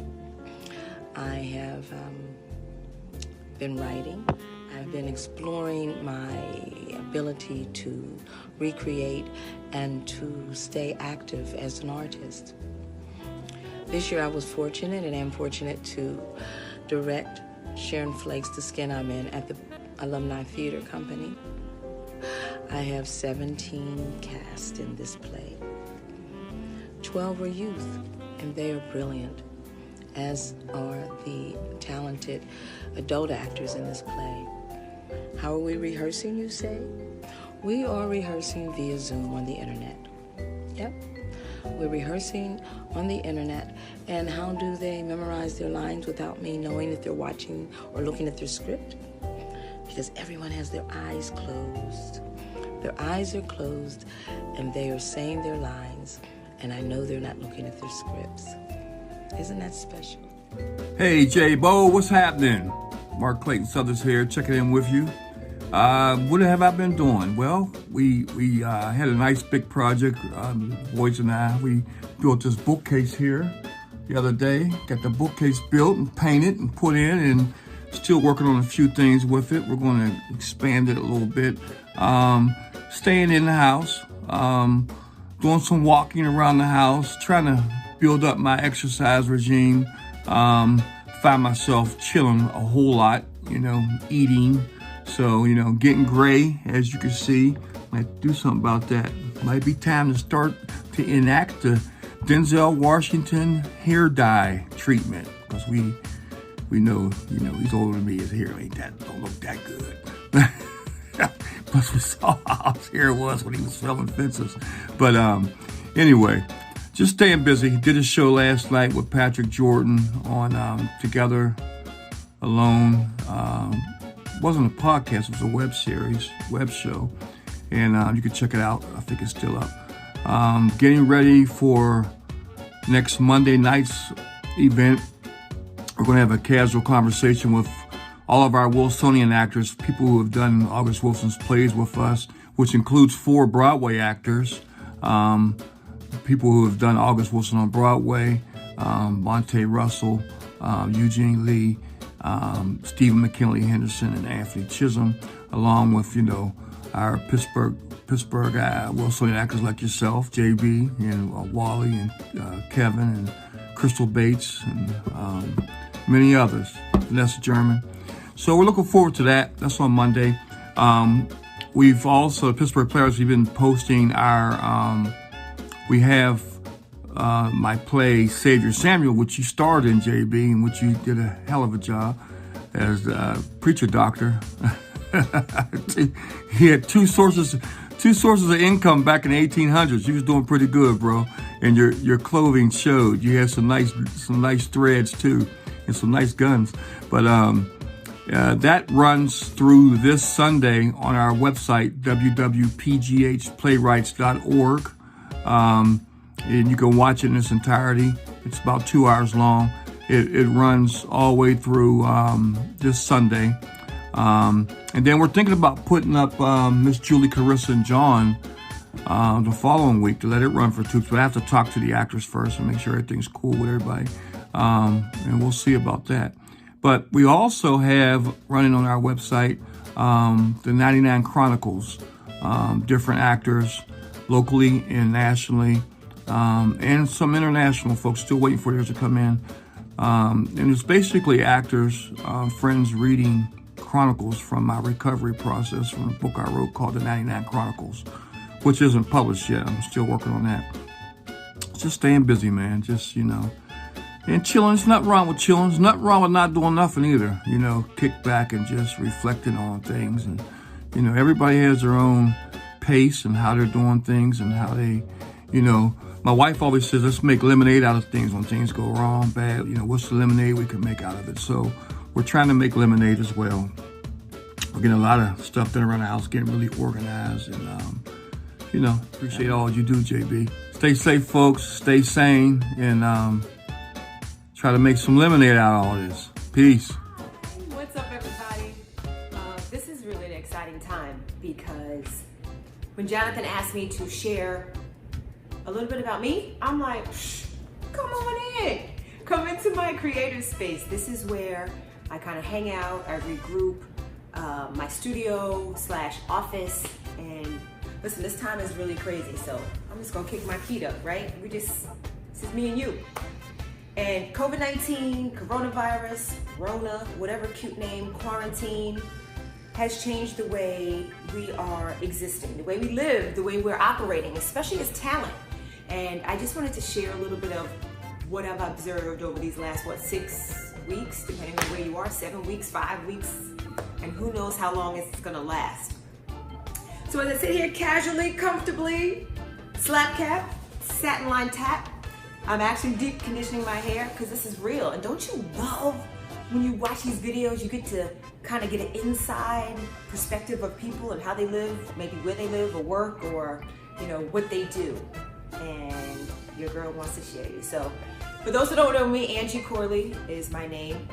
I have been writing. I've been exploring my ability to recreate and to stay active as an artist. This year I was fortunate and am fortunate to direct Sharon Flake's The Skin I'm In at the Alumni Theater Company. I have 17 cast in this play. 12 are youth, and they are brilliant, as are the talented adult actors in this play. How are we rehearsing, you say? We are rehearsing via Zoom on the internet. Yep. We're rehearsing on the internet. And how do they memorize their lines without me knowing if they're watching or looking at their script? Because everyone has their eyes closed. Their eyes are closed and they are saying their lines, and I know they're not looking at their scripts. Isn't that special? Hey, J-Bo, what's happening? Mark Clayton Southers here, checking in with you. What have I been doing? Well, we had a nice big project, the boys and I. We built this bookcase here the other day. Got the bookcase built and painted and put in, and still working on a few things with it. We're going to expand it a little bit. Staying in the house, doing some walking around the house, trying to build up my exercise regime. Find myself chilling a whole lot, eating. So, getting gray, as you can see. Might do something about that. Might be time to start to enact the Denzel Washington hair dye treatment. Because we know, he's older than me. His hair don't look that good. Plus we saw how his hair was when he was filming Fences. But anyway, just staying busy. Did a show last night with Patrick Jordan on Together Alone. Wasn't a podcast, it was a web series, web show. And you can check it out. I think it's still up. Getting ready for next Monday night's event. We're going to have a casual conversation with all of our Wilsonian actors, people who have done August Wilson's plays with us, which includes 4 Broadway actors. People who have done August Wilson on Broadway, Monte Russell, Eugene Lee, Stephen McKinley Henderson, and Anthony Chisholm, along with, our Pittsburgh Wilsonian actors like yourself, JB, and Wally, and Kevin, and Chrystal Bates, and many others, Vanessa German. So we're looking forward to that. That's on Monday. We've also, Pittsburgh Players, we've been posting our, we have my play, Savior Samuel, which you starred in, JB, and which you did a hell of a job as the preacher doctor. He had two sources of income back in the 1800s. You was doing pretty good, bro. And your clothing showed. You had some nice threads too, and some nice guns. But that runs through this Sunday on our website, www.pghplaywrights.org. And you can watch it in its entirety. It's about 2 hours long. It runs all the way through this Sunday. And then we're thinking about putting up Miss Julie, Carissa, and John the following week to let it run for 2 weeks. But I have to talk to the actors first and make sure everything's cool with everybody. And we'll see about that. But we also have running on our website the 99 Chronicles, different actors locally and nationally, and some international folks still waiting for theirs to come in. And it's basically actors, friends reading chronicles from my recovery process from a book I wrote called The 99 Chronicles, which isn't published yet. I'm still working on that. Just staying busy, man. Just, and chilling. There's nothing wrong with chilling. There's nothing wrong with not doing nothing either. Kick back and just reflecting on things. And, everybody has their own pace and how they're doing things and how they, my wife always says, let's make lemonade out of things when things go wrong, bad. What's the lemonade we can make out of it? So we're trying to make lemonade as well. We're getting a lot of stuff done around the house, getting really organized. And, appreciate all you do, JB. Stay safe, folks. Stay sane. And try to make some lemonade out of all this. Peace. What's up, everybody? This is really an exciting time because when Jonathan asked me to share a little bit about me, I'm like, come on in. Come into my creative space. This is where I kind of hang out, I regroup, my studio / office. And listen, this time is really crazy. So I'm just gonna kick my feet up, right? This is me and you. And COVID-19, coronavirus, Rona, whatever cute name, quarantine, has changed the way we are existing, the way we live, the way we're operating, especially as talent. And I just wanted to share a little bit of what I've observed over these last, 6 weeks, depending on where you are, 7 weeks, 5 weeks, and who knows how long it's gonna last. So as I sit here casually, comfortably, slap cap, satin line tap. I'm actually deep conditioning my hair because this is real. And don't you love when you watch these videos, you get to kind of get an inside perspective of people and how they live, maybe where they live or work, or you know what they do. And your girl wants to share you. So for those who don't know me, Anji Corley is my name.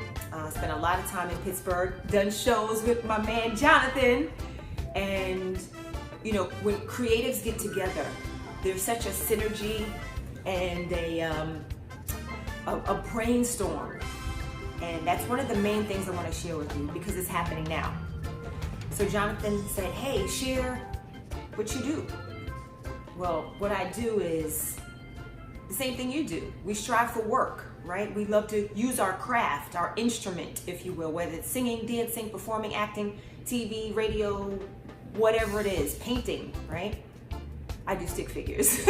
Spent a lot of time in Pittsburgh, done shows with my man Jonathan. And you know, when creatives get together, there's such a synergy and a brainstorm. And that's one of the main things I want to share with you because it's happening now. So Jonathan said, hey, share what you do. Well, what I do is the same thing you do. We strive for work, right? We love to use our craft, our instrument, if you will, whether it's singing, dancing, performing, acting, TV, radio, whatever it is, painting, right? I do stick figures.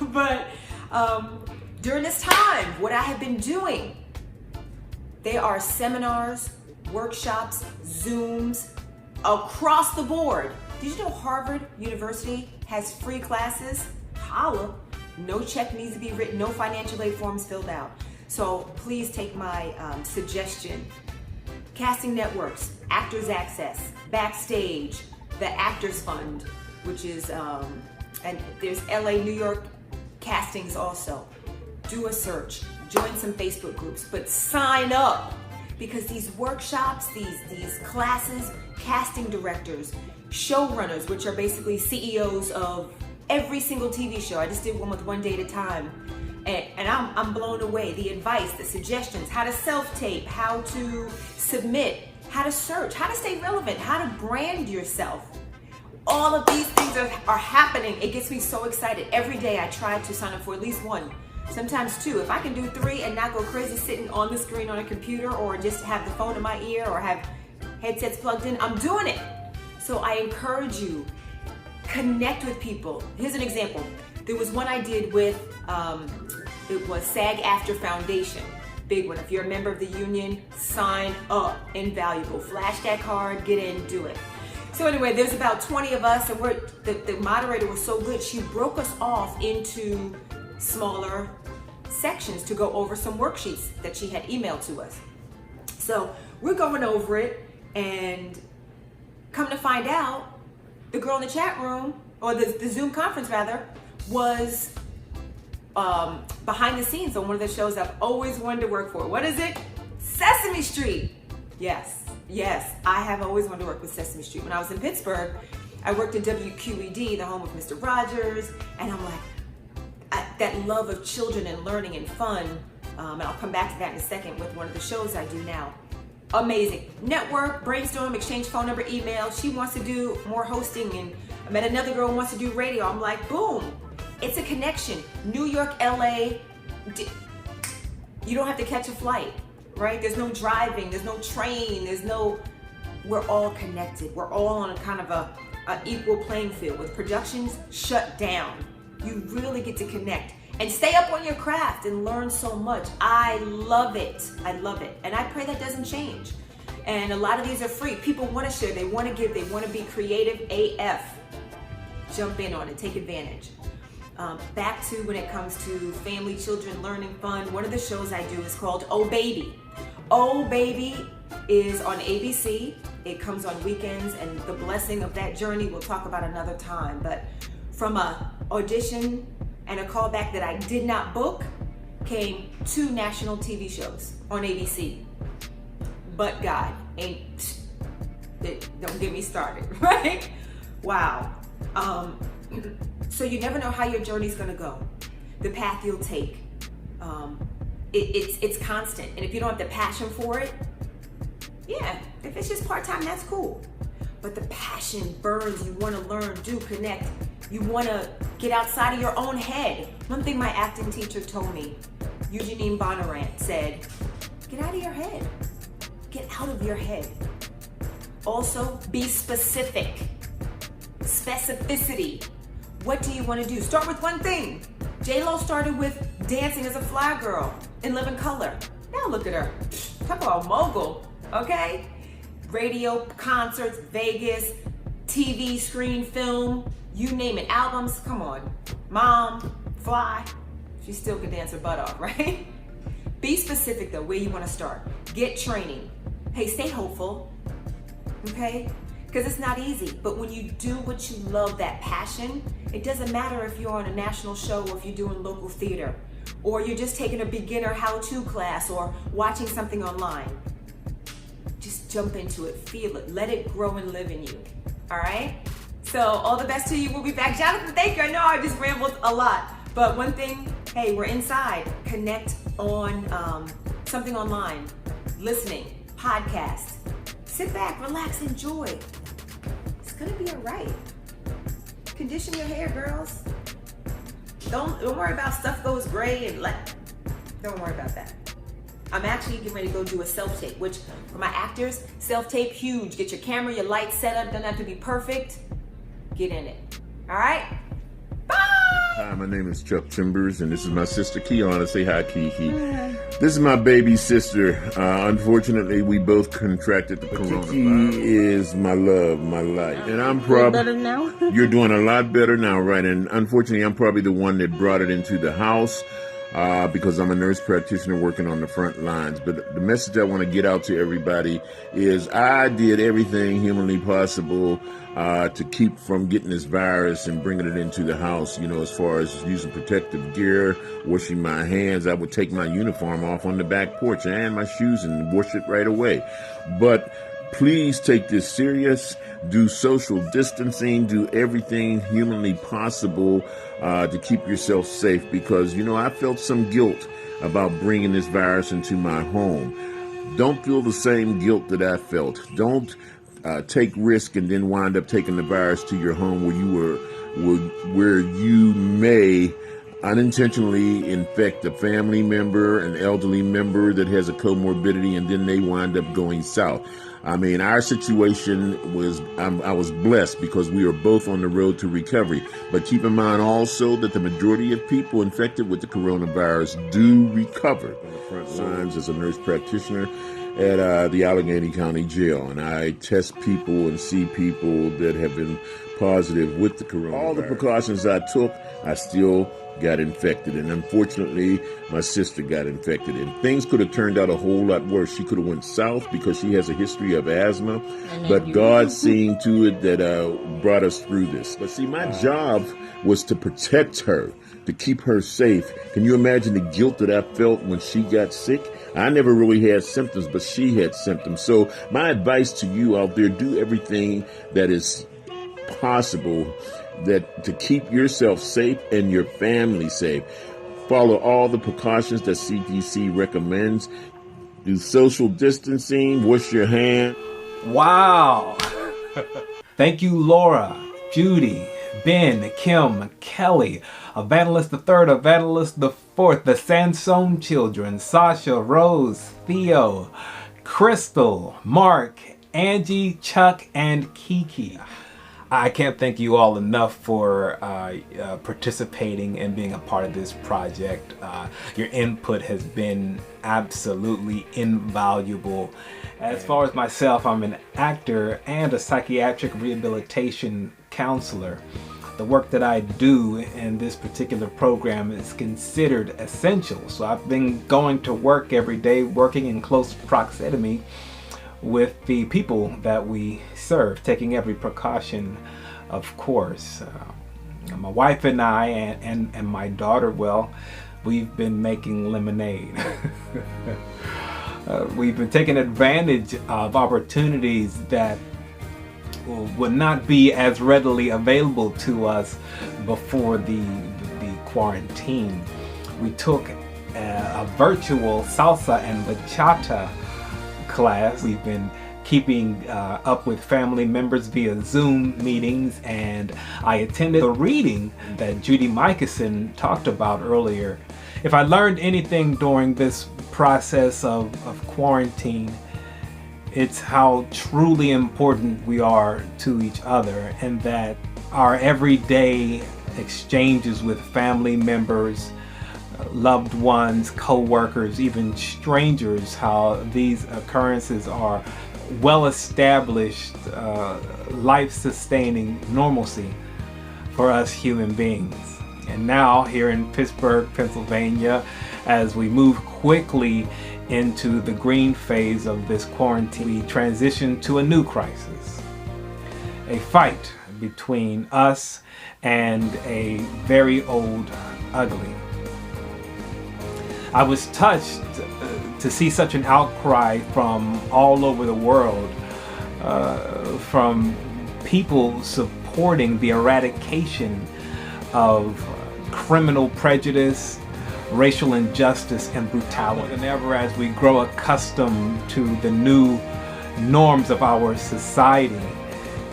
But during this time, what I have been doing, there are seminars, workshops, Zooms, across the board. Did you know Harvard University has free classes? Holla. No check needs to be written, no financial aid forms filled out. So please take my suggestion. Casting networks, Actors Access, Backstage, the Actors Fund, which is, and there's LA, New York castings also. Do a search, join some Facebook groups, but sign up because these workshops, these classes, casting directors, showrunners, which are basically CEOs of every single TV show. I just did one with One Day at a Time. And I'm blown away. The advice, the suggestions, how to self-tape, how to submit, how to search, how to stay relevant, how to brand yourself. All of these things are happening. It gets me so excited. Every day I try to sign up for at least one, sometimes two. If I can do 3 and not go crazy sitting on the screen on a computer or just have the phone in my ear or have headsets plugged in, I'm doing it. So I encourage you, connect with people. Here's an example. There was one I did with, it was SAG-AFTRA Foundation. Big one. If you're a member of the union, sign up. Invaluable. Flash that card, get in, do it. So anyway, there's about 20 of us, and the moderator was so good, she broke us off into smaller sections to go over some worksheets that she had emailed to us. So we're going over it, and come to find out, the girl in the chat room, or the Zoom conference rather, was behind the scenes on one of the shows I've always wanted to work for. What is it? Sesame Street. Yes, I have always wanted to work with Sesame Street. When I was in Pittsburgh, I worked at WQED, the home of Mr. Rogers, and I'm like, that love of children and learning and fun, and I'll come back to that in a second with one of the shows I do now. Amazing. Network, brainstorm, exchange phone number, email. She wants to do more hosting, and I met another girl who wants to do radio. I'm like, boom. It's a connection. New York, LA, you don't have to catch a flight, right? There's no driving, there's no train, we're all connected. We're all on a kind of a equal playing field. With productions shut down, you really get to connect and stay up on your craft and learn so much. I love it. And I pray that doesn't change. And a lot of these are free. People want to share, they want to give, they want to be creative AF. Jump in on it, take advantage. Back to when it comes to family, children, learning, fun, one of the shows I do is called Oh Baby. Oh Baby is on ABC. It comes on weekends, and the blessing of that journey we'll talk about another time. But from a audition and a callback that I did not book came 2 national TV shows on ABC. But God, don't get me started, right? Wow. So you never know how your journey's gonna go, the path you'll take. It's constant, and if you don't have the passion for it, yeah, if it's just part-time, that's cool. But the passion burns, you wanna learn, do, connect. You wanna get outside of your own head. One thing my acting teacher told me, Eugenie Bonnarant, said, get out of your head. Get out of your head. Also, be specific. Specificity. What do you want to do? Start with one thing. J-Lo started with dancing as a fly girl in Living Color. Now look at her. Talk about mogul, okay? Radio, concerts, Vegas, TV, screen, film, you name it. Albums, come on. Mom, fly, she still can dance her butt off, right? Be specific though, where you want to start. Get training. Hey, stay hopeful, okay? Because it's not easy, but when you do what you love, that passion, it doesn't matter if you're on a national show or if you're doing local theater, or you're just taking a beginner how-to class or watching something online. Just jump into it, feel it, let it grow and live in you, all right? So all the best to you. We'll be back. Jonathan, thank you. I know I just rambled a lot, but one thing, hey, we're inside. Connect on something online, listening, podcast. Sit back, relax, enjoy. It's gonna be all right. Condition your hair, girls. Don't worry about stuff goes gray and don't worry about that. I'm actually getting ready to go do a self-tape, which for my actors, self-tape, huge. Get your camera, your lights set up, doesn't have to be perfect. Get in it. All right? Bye! Hi, my name is Chuck Timbers, and this is my sister Kiana. Say hi, Kiki. Hi. This is my baby sister. Unfortunately, we both contracted the coronavirus. Kiki is my love, my life. And I'm probably... better now? You're doing a lot better now, right? And unfortunately, I'm probably the one that brought it into the house. Because I'm a nurse practitioner working on the front lines. But the message I want to get out to everybody is I did everything humanly possible to keep from getting this virus and bringing it into the house, as far as using protective gear, washing my hands. I would take my uniform off on the back porch and my shoes and wash it right away. But please take this serious. Do social distancing, do everything humanly possible to keep yourself safe, because, I felt some guilt about bringing this virus into my home. Don't feel the same guilt that I felt. Don't take risk and then wind up taking the virus to your home where you may unintentionally infect a family member, an elderly member that has a comorbidity, and then they wind up going south. I mean, our situation was, I was blessed because we are both on the road to recovery. But keep in mind also that the majority of people infected with the coronavirus do recover. On the front lines as a nurse practitioner at the Allegheny County Jail. And I test people and see people that have been positive with the coronavirus. All the precautions I took, I still got infected, and unfortunately my sister got infected, and things could have turned out a whole lot worse. She could have went south because she has a history of asthma, but God seen to it that brought us through this. But see, my job was to protect her, to keep her safe. Can you imagine the guilt that I felt when she got sick? I never really had symptoms, but she had symptoms. So my advice to you out there, do everything that is possible to keep yourself safe and your family safe. Follow all the precautions that CDC recommends. Do social distancing, wash your hands. Wow. Thank you, Laura, Judy, Ben, Kim, Kelly, Evangelist the Third, Evangelist the Fourth, the Sansome Children, Sasha, Rose, Theo, Chrystal, Mark, Anji, Chuck, and Kiki. I can't thank you all enough for participating and being a part of this project. Your input has been absolutely invaluable. As far as myself, I'm an actor and a psychiatric rehabilitation counselor. The work that I do in this particular program is considered essential. So I've been going to work every day, working in close proximity with the people that we serve, taking every precaution, of course. My wife and I and my daughter, well, we've been making lemonade. We've been taking advantage of opportunities that would not be as readily available to us before the quarantine. We took a virtual salsa and bachata class. We've been keeping up with family members via Zoom meetings, and I attended a reading that Judy Michelson talked about earlier. If I learned anything during this process of quarantine, it's how truly important we are to each other, and that our everyday exchanges with family members, loved ones, co-workers, even strangers, how these occurrences are well-established, life-sustaining normalcy for us human beings. And now here in Pittsburgh, Pennsylvania, as we move quickly into the green phase of this quarantine, we transition to a new crisis. A fight between us and a very old ugly. I was touched to see such an outcry from all over the world, from people supporting the eradication of criminal prejudice, racial injustice, and brutality. More than ever, as we grow accustomed to the new norms of our society,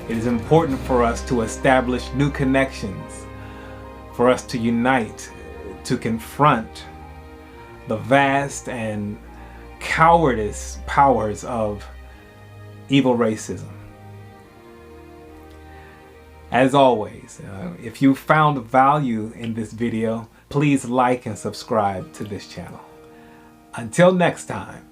it is important for us to establish new connections, for us to unite, to confront the vast and cowardice powers of evil racism. As always, if you found value in this video, please like and subscribe to this channel. Until next time.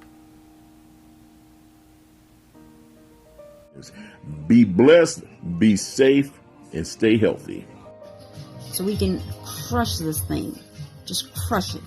Be blessed, be safe, and stay healthy. So we can crush this thing. Just crush it.